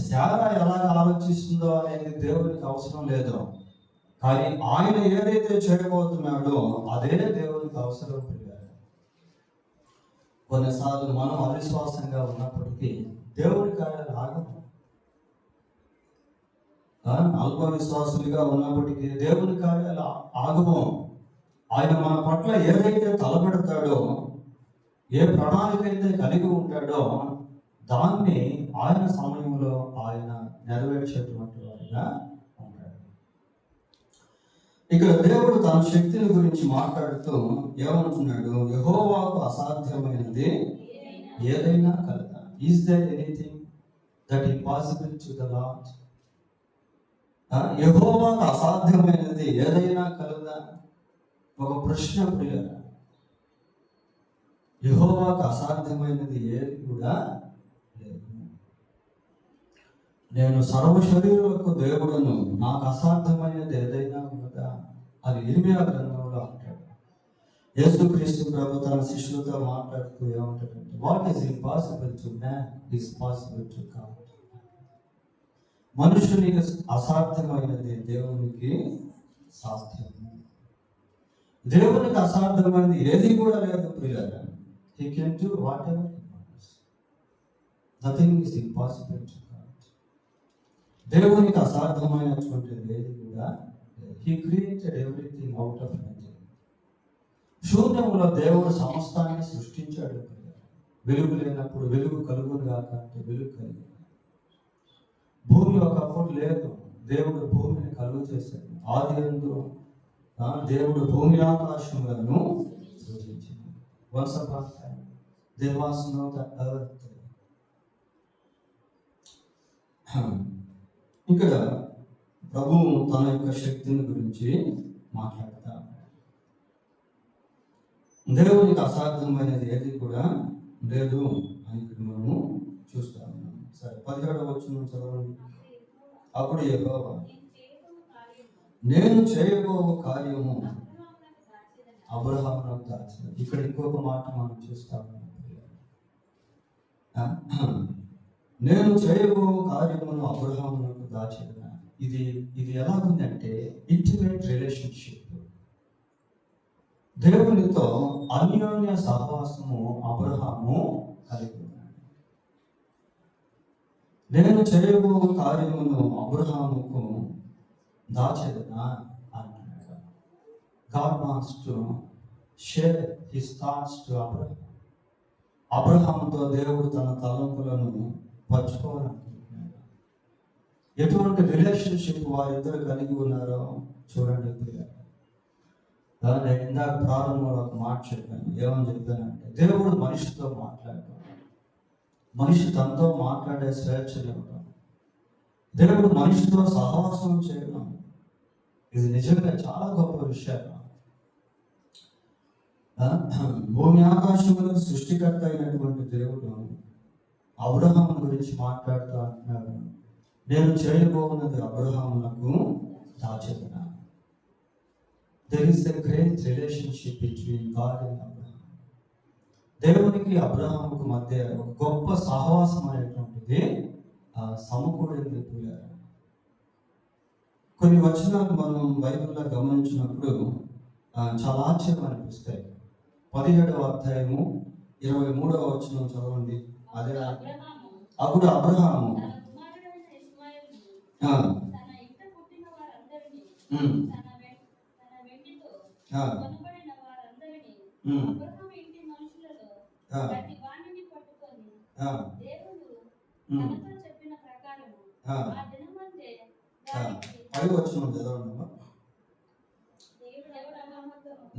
శారా ఎలా ఆలోచిస్తుందో అనేది దేవునికి అవసరం లేదు. కానీ ఆయన ఏదైతే చేయబోతున్నాడో అదే దేవునికి అవసరం. ప్రియులు, కొన్నిసార్లు మనం అవిశ్వాసంగా ఉన్నప్పటికీ దేవుని కార్యాలు ఆగము. అల్ప విశ్వాసులుగా ఉన్నప్పటికీ దేవుని కార్యాలు ఆగము. ఆయన మన పట్ల ఏదైతే తలపెడతాడో, ఏ ప్రణాళిక అయితే కలిగి ఉంటాడో దాన్ని ఆయన సమయంలో ఆయన నెరవేర్చేటువంటి వాడిగా ఉంటాడు. ఇక్కడ దేవుడు తన శక్తిని గురించి మాట్లాడుతూ ఏమంటున్నాడు? యెహోవాకు అసాధ్యమైనది ఏదైనా కలదా? Is there anything that impossible to the Lord? యెహోవాకు అసాధ్యమైనది ఏదైనా కలదా? ఒక ప్రశ్న ప్రియులారా. యెహోవాకు అసాధ్యమైనది ఏది కూడా లేదు. నేను సర్వశరీరులకు దేవుడను, నాకు అసాధ్యమైనది ఏదైనా ఉన్నదా? అది ఇర్మియా గ్రంథంలో అంటాడు. యేసుక్రీస్తు ప్రభు తన శిష్యులతో మాట్లాడుతూ ఏమంటాడంటే, what is impossible to man is possible to God. మనుషునికి అసాధ్యమైనది దేవునికి సాధ్యం. దేవునికి అసాధ్యమైనది ఏది కూడా లేదు ప్రియులారా. He can do whatever he wants. Nothing is impossible to God. దేవునికి అసాధ్యమైనటువంటిది ఏది కూడా లేదు. He created everything out of nothing. శూన్యములో దేవుడు సమస్తాన్ని సృష్టించాడు. వెలుగు లేనప్పుడు వెలుగు కలుగును గాక అంటే వెలుగు కలిగింది. భూమి ఒకప్పుడు లేదు, దేవుడు భూమిని కలుగు చేశాడు. ఆదియందు దేవుడు భూమి ఆకాశములను సృజించాడు. Once upon a time there was no the earth. ఇక్కడ ప్రభువు తన యొక్క శక్తిని గురించి మాట్లాడతా. దేవునికి అసాధ్యమైనది ఏది కూడా లేదు అని ఇక్కడ మనము చూస్తా ఉన్నాం. సరే, 17వ వచనం చదవండి. అప్పుడు యెహోవా, నేను చేయబో కార్యము అబ్రహామునకు దాచిన. ఇక్కడ ఇంకొక మాట మనం చూస్తాము. నేను చేయబో కార్యమును అబ్రహామునకు దాచిన. ఇది ఎలా ఉందంటే ఇంటిమేట్ రిలేషన్షిప్. దేవునితో అన్యోన్య సహవాసము అబ్రహాము కలిగి ఉన్నాడు. నేను చేయబో కార్యమును అబ్రహాముకు దాచేదనా అంటున్నాడు. God wants to share his thoughts to Abraham. అబ్రహాముతో దేవుడు తన తలంపులను పంచుకోవాలనుకుంటున్నాడు. ఎటువంటి రిలేషన్షిప్ వారిద్దరు కలిగి ఉన్నారో చూడండి ప్రియులారా. నేను ఇందాక ప్రారంభంలో ఒక మాట చెప్పాను. ఏమని చెప్పానంటే, దేవుడు మనిషితో మాట్లాడటం, మనిషి తనతో మాట్లాడే స్వేచ్ఛ ఇవ్వడం, దేవుడు మనిషితో సహవాసం చేయడం, ఇది నిజంగా చాలా గొప్ప విషయం. భూమి ఆకాశములకు సృష్టికర్త అయినటువంటి దేవుడు అబ్రహాము గురించి మాట్లాడుతూ అంటున్నాడు, నేను చేయబోతున్నది అబ్రహామునకు దాచెదను. There is a great relationship between God and Abraham. దేవునికి అబ్రహాముకు మధ్య ఒక గొప్ప సహవాసం అనేటువంటిది సమకూడింది. కొన్ని వచనాలు మనం బైబిల్లో గమనించినప్పుడు చాలా ఆశ్చర్యం అనిపిస్తాయి. 17వ అధ్యాయము 23వ వచనం చదవండి. అదే అప్పుడు అబ్రహాము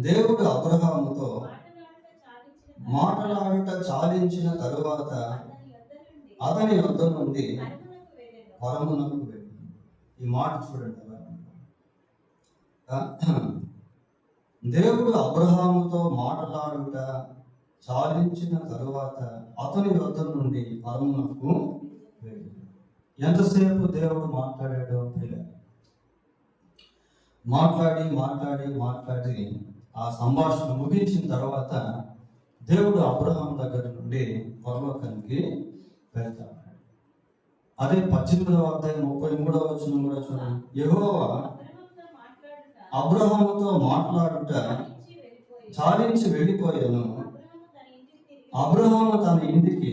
దేవుడు అబ్రహాముతో మాటలాడుట చాలించిన తరువాత అతని యొద్ద నుండి పరమునకు వెళ్ళి. ఈ మాట చూడండి. దేవుడు అబ్రహాముతో మాటలాడుట చాలించిన తరువాత అతని యొద్ద నుండి పరమునకు వెళ్ళి. ఎంతసేపు దేవుడు మాట్లాడాడో మాట్లాడి మాట్లాడి మాట్లాడి ఆ సంభాషణ ముగించిన తర్వాత దేవుడు అబ్రహాం దగ్గర నుండి పరలోకానికి వెళ్తాడు. అదే 18వ అధ్యాయం 33వ వచనం కూడా చూడండి. యెహోవా అబ్రహాముతో మాట్లాడుట చాలించి వెళ్ళిపోయాను, అబ్రహాము తన ఇంటికి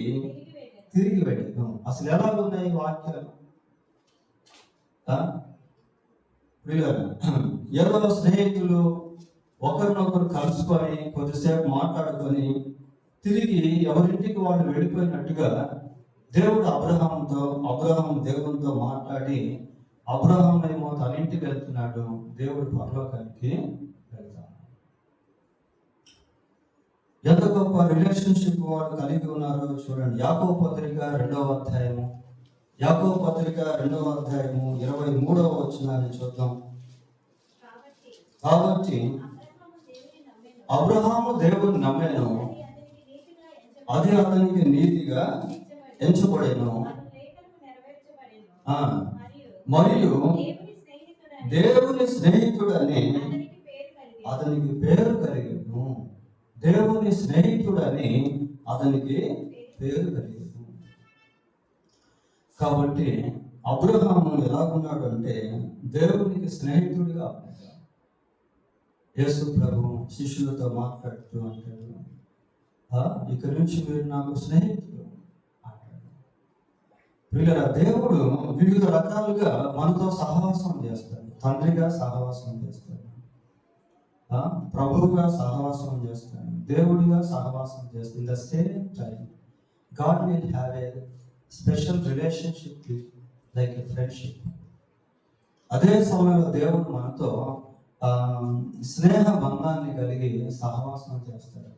తిరిగి వెళ్ళాను. అసలు ఎలా ఉన్నాయి వాక్యాలు? ఏదో స్నేహితులు ఒకరినొకరు కలుసుకొని కొద్దిసేపు మాట్లాడుకొని తిరిగి ఎవరింటికి వాళ్ళు వెళ్ళిపోయినట్టుగా దేవుడు అబ్రహాము దేవునితో మాట్లాడి, అబ్రహాం ఏమో తన ఇంటికి వెళ్తున్నాడు, దేవుడు పరలోకానికి వెళ్తాడు. ఎంత గొప్ప రిలేషన్షిప్ వాళ్ళు కలిగి ఉన్నారో చూడండి. యాకోబు పత్రిక 2వ అధ్యాయము 23వ వచనాన్ని చూద్దాం. కాబట్టి అబ్రహాము దేవుని నమ్మెను, అది అతనికి నీతిగా ఎంచబడెను, మరియు దేవుని స్నేహితుడని అతనికి పేరు కలిగెను. దేవుని స్నేహితుడని అతనికి పేరు కలిగెను. కాబట్టి అబ్రహాము ఎలాగున్నాడు అంటే దేవునికి స్నేహితుడిగా ఉన్నాడు. యేసు ప్రభు శిష్యులతో మాట్లాడుతూ అంటాడు, ఇక్కడి నుంచి మీరు నాకు స్నేహితులు అంటాడు. వీళ్ళ దేవుడు వివిధ రకాలుగా మనతో సహవాసం చేస్తాడు. తండ్రిగా సహవాసం చేస్తాడు, ప్రభువుగా సహవాసం చేస్తాడు, దేవుడిగా సహవాసం చేస్తాడు. In the same time God will have a special relationship with like a friendship. అదే సమయంలో దేవుడు మనతో స్నేహ బంధాన్ని కలిగి సహవాసం చేస్తాడు.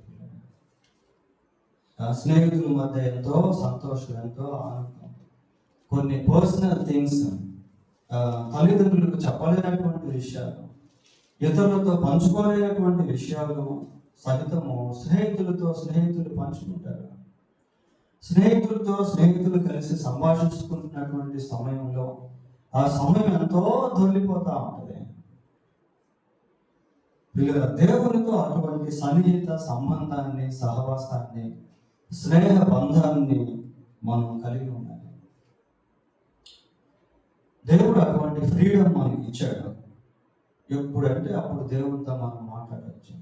స్నేహితుల మధ్య ఎంతో సంతోషం, ఎంతో ఆనందం. కొన్ని పర్సనల్ థింగ్స్, తల్లిదండ్రులకు చెప్పలేనటువంటి విషయాలు, ఇతరులతో పంచుకోలేనటువంటి విషయాలు సహితము స్నేహితులు పంచుకుంటారు. స్నేహితులు కలిసి సంభాషించుకుంటున్నటువంటి సమయంలో ఆ సమయం ఎంతో దొరికిపోతా ఉంటుంది. దేవునితో అటువంటి సన్నిహిత సంబంధాన్ని, సహవాసాన్ని, స్నేహ బంధాన్ని మనం కలిగి ఉండాలి. దేవుడు అటువంటి ఫ్రీడమ్ మనకి ఇచ్చాడు. ఎప్పుడంటే అప్పుడు దేవుడితో మనం మాట్లాడవచ్చు.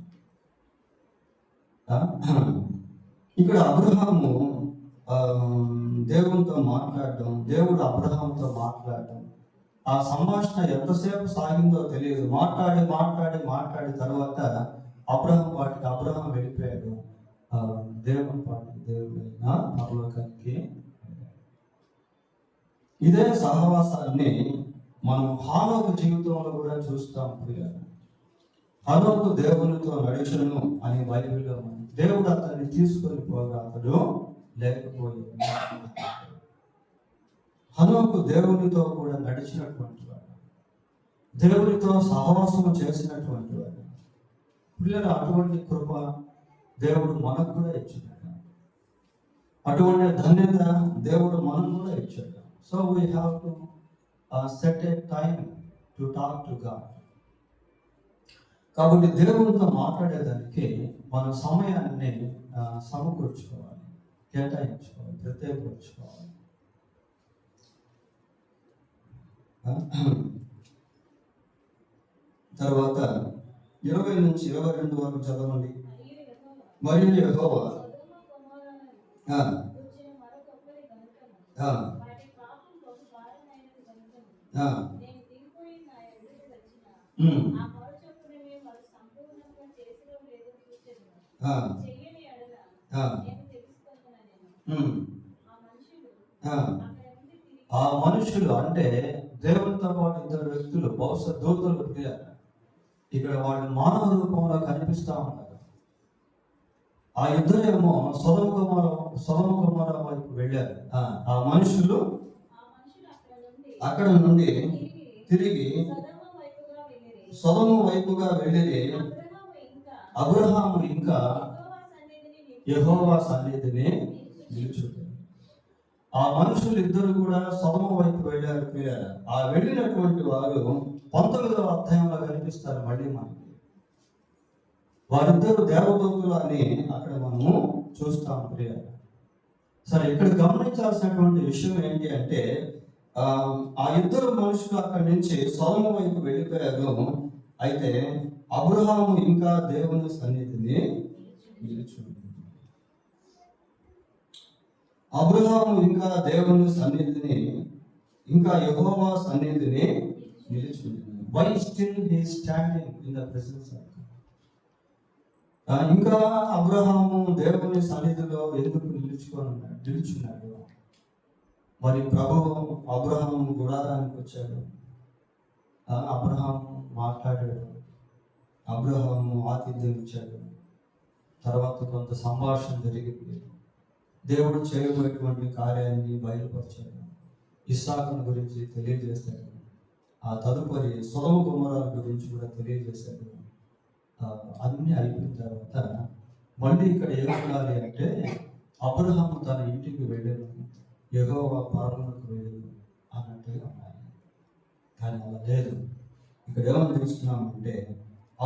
ఇక్కడ అబ్రహాము దేవునితో మాట్లాడడం, దేవుడు అబ్రహాముతో మాట్లాడడం, ఆ సంభాషణ ఎంతసేపు సాగిందో తెలియదు. మాట్లాడి తర్వాత అబ్రహాం వెళ్ళిపోయాడు. దేవుని పాటికి దేవుడైన పరలోకానికి. ఇదే సహవాసాన్ని మనం హానోకు జీవితంలో కూడా చూస్తాం. హానోకు దేవునితో నడిచెను అని బైబిల్లో దేవుడు అతన్ని తీసుకొని పోగా అతడు లేకపోయాడు. హనోకు దేవునితో కూడా నడిచినటువంటి వాడు, దేవునితో సహవాసం చేసినటువంటి వాడు. పిల్లలు అటువంటి కృప దేవుడు మనకు కూడా ఇచ్చినాడు. అటువంటి ధన్యత దేవుడు మనం కూడా ఇచ్చాడు. So we have to set A time to talk to God. కాబట్టి దేవునితో మాట్లాడేదానికి మన సమయాన్ని సమకూర్చుకోవాలి, కేటాయించుకోవాలి, ప్రత్యేకించుకోవాలి. తర్వాత 20 నుంచి 22 వరకు చదవండి. మరియు యెహోవా ఆ మనుషులు అంటే దేవునితో పాటు ఇద్దరు వ్యక్తులు, బహుశా దూతలు ఇక్కడ వాళ్ళు మానవ రూపంలో కనిపిస్తా ఉన్నారు. ఆ ఇద్దరేమో సొదొమ గొమొర్రా వైపు వెళ్ళారు. ఆ మనుషులు అక్కడ నుండి తిరిగి సొదొమ వైపుగా వెళ్ళి అబ్రహాము ఇంకా యెహోవా సన్నిధిని నిలుచుంటారు. ఆ మనుషులు ఇద్దరు కూడా సొదొమ వైపు వెళ్ళారు. ఆ వెళ్ళినటువంటి వారు 19వ అధ్యాయంలో కనిపిస్తారు. మళ్ళీ మనకి వారిద్దరు దేవదూతులు అని అక్కడ మనము చూస్తాం ప్రియ. సరే, ఇక్కడ గమనించాల్సినటువంటి విషయం ఏంటి అంటే ఆ ఇద్దరు మనుషులు అక్కడి నుంచి సొదొమ వైపు వెళ్ళిపోయారు. అయితే అబ్రహాము ఇంకా దేవుని సన్నిధిని నిలుచుంది. అబ్రహాము ఇంకా దేవుని సన్నిధిని, ఇంకా యెహోవా సన్నిధిని నిలుచుంది. Why still he is standing in the presence of God? ఇంకా అబ్రహాము దేవుని సన్నిధిలో ఎందుకు నిలుచున్నాడు? మరి ప్రభువు అబ్రహాము గుడారానికి వచ్చాడు. అబ్రహాము మాట్లాడాడు, అబ్రహాము ఆతిథ్యం ఇచ్చాడు. తర్వాత కొంత సంభాషణ జరిగింది. దేవుడు చేయబోయేటువంటి కార్యాన్ని బయలుపరిచాడు, ఇస్సాకును గురించి తెలియజేశాడు. ఆ తదుపరి సొదొమ గొమొర్రా గురించి కూడా తెలియజేశాడు. అన్నీ అయిపోయిన తర్వాత మళ్ళీ ఇక్కడ ఏముండాలి అంటే అబ్రహాము తన ఇంటికి వెళ్ళాను, యెహోవా పరమునకు వెళ్ళాను అన్నట్టుగా ఉన్నాయి. కానీ అలా లేదు. ఇక్కడ ఏమని చూస్తున్నామంటే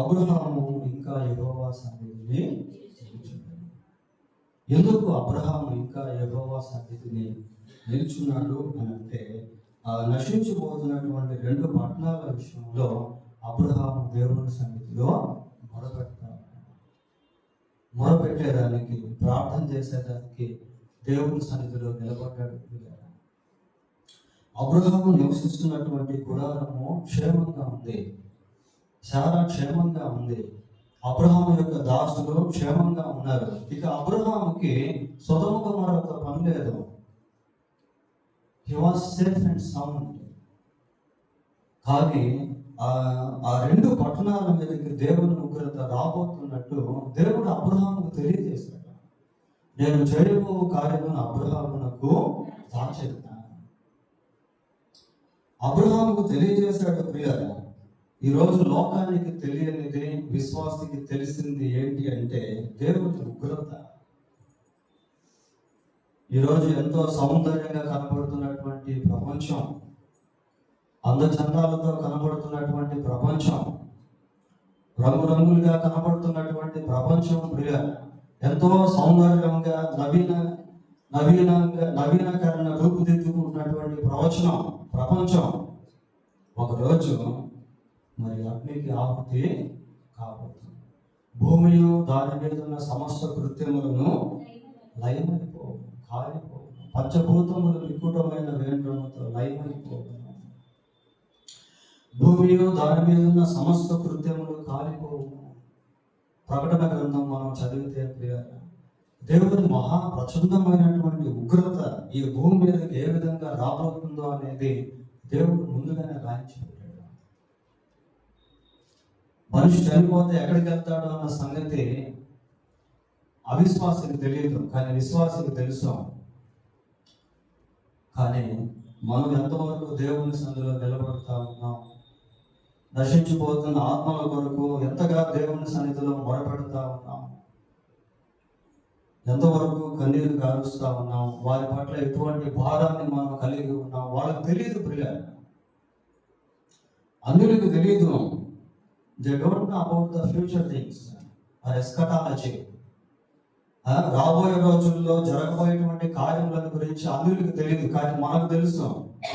అబ్రహాము ఇంకా యెహోవా సన్నిధిని నిలుచున్నాడు. ఎందుకు అబ్రహాము ఇంకా యెహోవా సన్నిధిని నిలుచున్నాడు అని అంటే నశించిపోతున్నటువంటి 2 పట్టణాల విషయంలో అబ్రహాము దేవుని సన్నిధిలో మొరపెట్టేదానికి, ప్రార్థన చేసేదానికి దేవుని సన్నిధిలో నిలబడ్డాడు. అబ్రహాము నివసిస్తున్నటువంటి గుడారము క్షేమంగా ఉంది, చాలా క్షేమంగా ఉంది. అబ్రహాము యొక్క దాసులు క్షేమంగా ఉన్నారు. ఇక అబ్రహాముకి సొదొమ గొమొర్రాతో పని లేదు. He was safe and sound. కానీ ఆ 2 పట్టణాల మీదకి దేవుని ఉగ్రత రాబోతున్నట్టు దేవుడు అబ్రహాముకు తెలియజేశాడు. నేను చేయబో కార్యమును అబ్రహామునకు సాక్షిస్తాను. అబ్రహాముకు తెలియజేశాడు. ప్రియులారా, ఈరోజు లోకానికి తెలియనిది విశ్వాసికి తెలిసింది ఏంటి అంటే దేవుని ఉగ్రత. ఈరోజు ఎంతో సౌందర్యంగా కనబడుతున్నటువంటి ప్రపంచం, అందచందాలతో కనబడుతున్నటువంటి ప్రపంచం, రంగురంగులుగా కనబడుతున్నటువంటి ప్రపంచం ప్రియ, ఎంతో సౌందర్యంగా నవీనకరణ రూపుదిద్దుకుంటున్నటువంటి ప్రపంచం ఒకరోజు మరి అగ్నికి ఆహుతి కాబోతుంది. భూమియు దాని మీద ఉన్న సమస్త కృత్యములను లయమైపోవు, కాలిపోవు. పంచభూతములు నికుటమైన వేంద్రముతో లయమైపోవు. భూమియు దాని మీద ఉన్న సమస్త కృత్యములు కాలిపోవు. ప్రకటన గ్రంథం మనం చదివితే ప్రియ, దేవుని మహా ప్రచండమైనటువంటి ఉగ్రత ఈ భూమి మీదకి ఏ విధంగా రాబోతుందో అనేది దేవుడు ముందుగానే రాయించి పెట్టాడు. మనిషి చనిపోతే ఎక్కడికి వెళ్తాడో అన్న సంగతి అవిశ్వాసికి తెలియదు, కానీ విశ్వాసికి తెలుసు. కానీ మనం ఎంతవరకు దేవుని సన్నిధిలో నిలబడతా ఉన్నాం, నశించిపోతున్న ఆత్మల కొరకు ఎంతగా దేవుని సన్నిధిలో మొరపెడతా ఉన్నాం. ఎంతవరకు కన్నీరు కారుస్తూ ఉన్నాం, వారి పట్ల ఎటువంటి భారాన్ని మనం కలిగి ఉన్నాం వాళ్ళకి తెలియదు. ప్రియులారా, అన్యులకు తెలియదు. They don't know about the future things or eschatology. రాబోయే రోజుల్లో జరగబోయేటువంటి కార్యముల గురించి అన్యులకు తెలియదు, కానీ మనకు తెలుసు.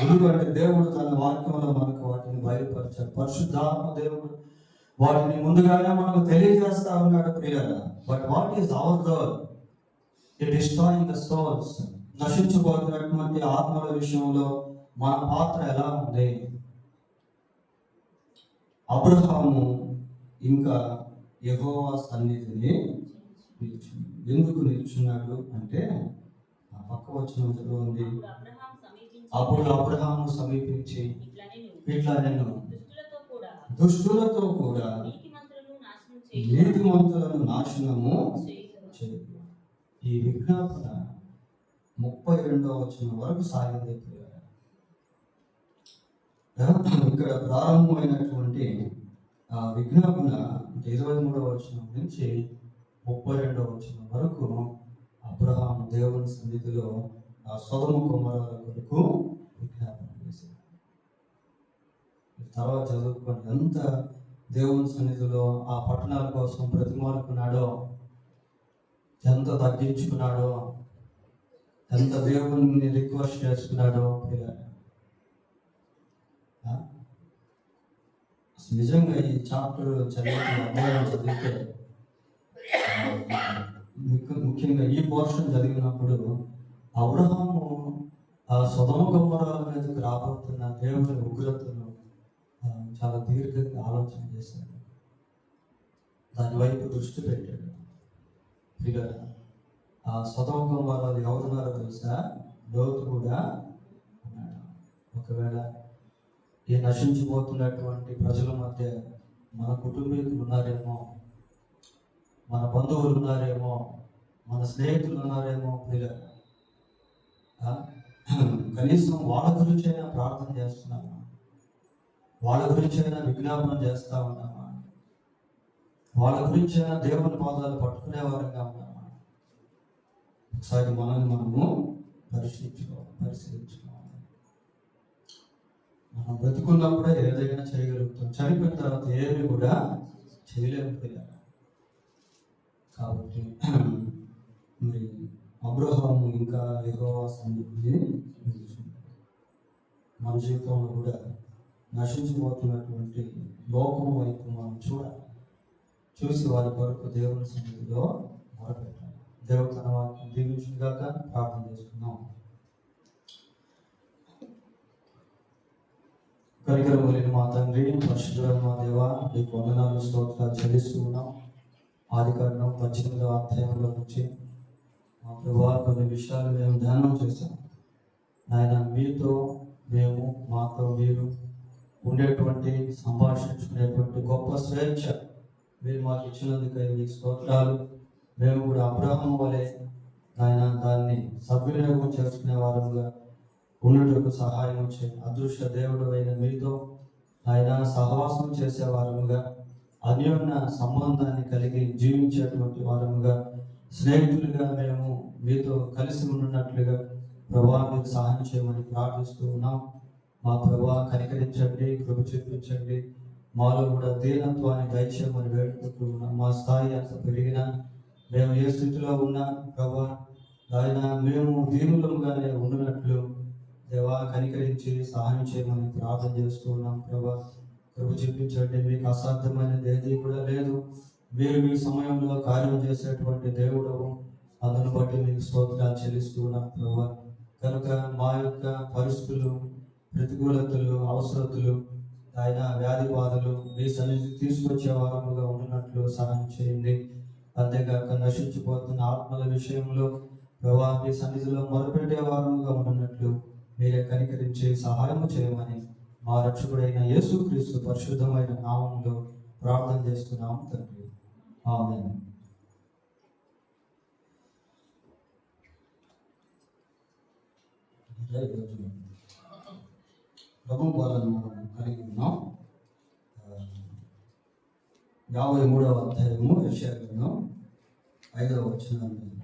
ఎందుకంటే దేవుడు తన వాక్యంలో మనకు వాటిని బయలుపరిచాడు. పరిశుద్ధాత్మ దేవుడు వాటిని ముందుగానే మనకు తెలియజేస్తా ఉన్నాడు. ప్రియులారా, but what is our role in destroying the souls? నశించిపోతున్నటువంటి ఆత్మల విషయంలో మన పాత్ర ఎలా ఉంది? అబ్రహాము ఇంకా యెహోవా సన్నిధిని నిల్చున్నాడు. ఎందుకు నిల్చున్నాడు అంటే ఆ పక్క వచ్చిన ఉంది, అప్పుడు అబ్రహాము సమీపించి ఇట్లా నేను దుష్టులతో కూడా నీతిమంతులను నాశనము చేయదు. ఈ విజ్ఞాపన 32వ వచనం వరకు సాగింది. ఇక్కడ ప్రారంభమైనటువంటి ఆ విజ్ఞాపన 23వ వచనం నుంచి 32వ వచనం వరకు అబ్రహాము దేవుని సన్నిధిలో ఆ సొదొమ గొమొర్రా కొరకు విజ్ఞాపన చేశాడు. తర్వాత చదువుకొని ఎంత దేవుని సన్నిధిలో ఆ పట్టణాల కోసం బ్రతిమాలుకున్నాడో, ఎంత తగ్గించుకున్నాడో, ఎంత దేవుని రిక్వెస్ట్ చేసుకున్నాడో. నిజంగా ఈ చాప్టర్ చదివితే ముఖ్యంగా ఈ పోర్షన్ చదివినప్పుడు అబ్రహాము ఆ సొదొమ గొమొర్రా మీదకి రాబోతున్న దేవుని ఉగ్రతను చాలా దీర్ఘంగా ఆలోచన చేశాడు, దాని వైపు దృష్టి పెట్టాడు. ఆ సొదొమ గొమొర్రా ఎవరున్నారో తెలుసా? లోతు కూడా ఉన్నాడు. ఒకవేళ ఈ నశించిపోతున్నటువంటి ప్రజల మధ్య మన కుటుంబీకులు ఉన్నారేమో, మన బంధువులు ఉన్నారేమో, మన స్నేహితులు ఉన్నారేమో. కనీసం వాళ్ళ గురించైనా ప్రార్థన చేస్తున్నామా? వాళ్ళ గురించైనా విజ్ఞాపన చేస్తా ఉన్నామా? వాళ్ళ గురించైనా దేవుని పాదాలు పట్టుకునే వారంగా ఉన్నామా? ఒకసారి మనల్ని మనము పరిశీలించుకోవాలి. మనం బ్రతుకున్నప్పుడే ఏదైనా చేయగలుగుతాం, చనిపోయిన తర్వాత ఏమీ కూడా చేయలేకపోయారు. కాబట్టి మరి అబ్రహాము ఇంకా యెహోవా సన్నిధిని మన జీవితంలో కూడా నశించిపోతున్నటువంటి లోకం వైపు మనం చూసి వారి కొరకు దేవుని సన్నిధిలో మొరపెట్టాలి. దేవుడు తన వాక్యం దీవించుగాక. ప్రార్థన చేసుకున్నాం. కనికరము లేని మా తండ్రి, పరిశుద్ధుడైన మా దేవా, నీకు వందనాలు స్తోత్రాలు చెల్లిస్తూ ఉన్నాం. ఆదికాండం 18వ అధ్యాయంలో నుంచి మా ప్రభువా కొన్ని విషయాలు మేము ధ్యానం చేశాం. నాయన, మీతో మేము, మాతో మీరు ఉండేటువంటి సంభాషించుకునేటువంటి గొప్ప స్వేచ్ఛ మీరు మాకు ఇచ్చినందుకై మీ స్తోత్రాలు. మేము కూడా అబ్రహాము వలె నాయన దాన్ని సద్వినియోగం చేసుకునే వారంగా ఉన్నట్టుకు సహాయం చేయండి. అదృష్ట దేవుడు అయిన మీతో ఆయన సహవాసం చేసే వారముగా, అన్యోన్య సంబంధాన్ని కలిగి జీవించేటువంటి వారముగా, స్నేహితులుగా మేము మీతో కలిసి ఉన్నట్లుగా ప్రభువా మీకు సహాయం చేయమని ప్రార్థిస్తూ ఉన్నాం. మా ప్రభువా కనికరించండి, కృప చూపించండి. మాలో కూడా దీనత్వాన్ని దయచేయమని వేడుకుంటూ ఉన్నాం. మా స్థాయి అంత పెరిగినా, మేము ఏ స్థితిలో ఉన్నా ప్రభువా ఆయన మేము దీనులముగానే ఉండినట్లు దేవా కనికరించి సహాయం చేయమని ప్రార్థన చేస్తూ ఉన్నాం. ప్రభా కృప చూపించండి. మీకు అసాధ్యమైనది ఏది కూడా లేదు. మీరు మీ సమయంలో కార్యం చేసేటువంటి దేవుడు, అందును బట్టి మీకు స్తోత్రాలు చెల్లిస్తూ ఉన్నాం ప్రభా. కనుక మా యొక్క పరిస్థితులు, ప్రతికూలతలు, అవసరతలు, ఆయన వ్యాధి బాధలు మీ సన్నిధి తీసుకొచ్చే వారముగా ఉన్నట్లు సహాయం చేయండి. అంతేకాక నశించిపోతున్న ఆత్మల విషయంలో ప్రభా మీ సన్నిధిలో మొరపెట్టే వారముగా ఉన్నట్లు మీరే కనికరించి సహాయం చేయమని మా రక్షకుడైన యేసుక్రీస్తు పరిశుద్ధమైన నామములో ప్రార్థన చేస్తున్నాం తండ్రి. ఆమేన్. ప్రభు పాలన మనం కలిగి ఉన్నాం. 53వ అధ్యాయము యెషయా గ్రంథం 5వ వచనాన్ని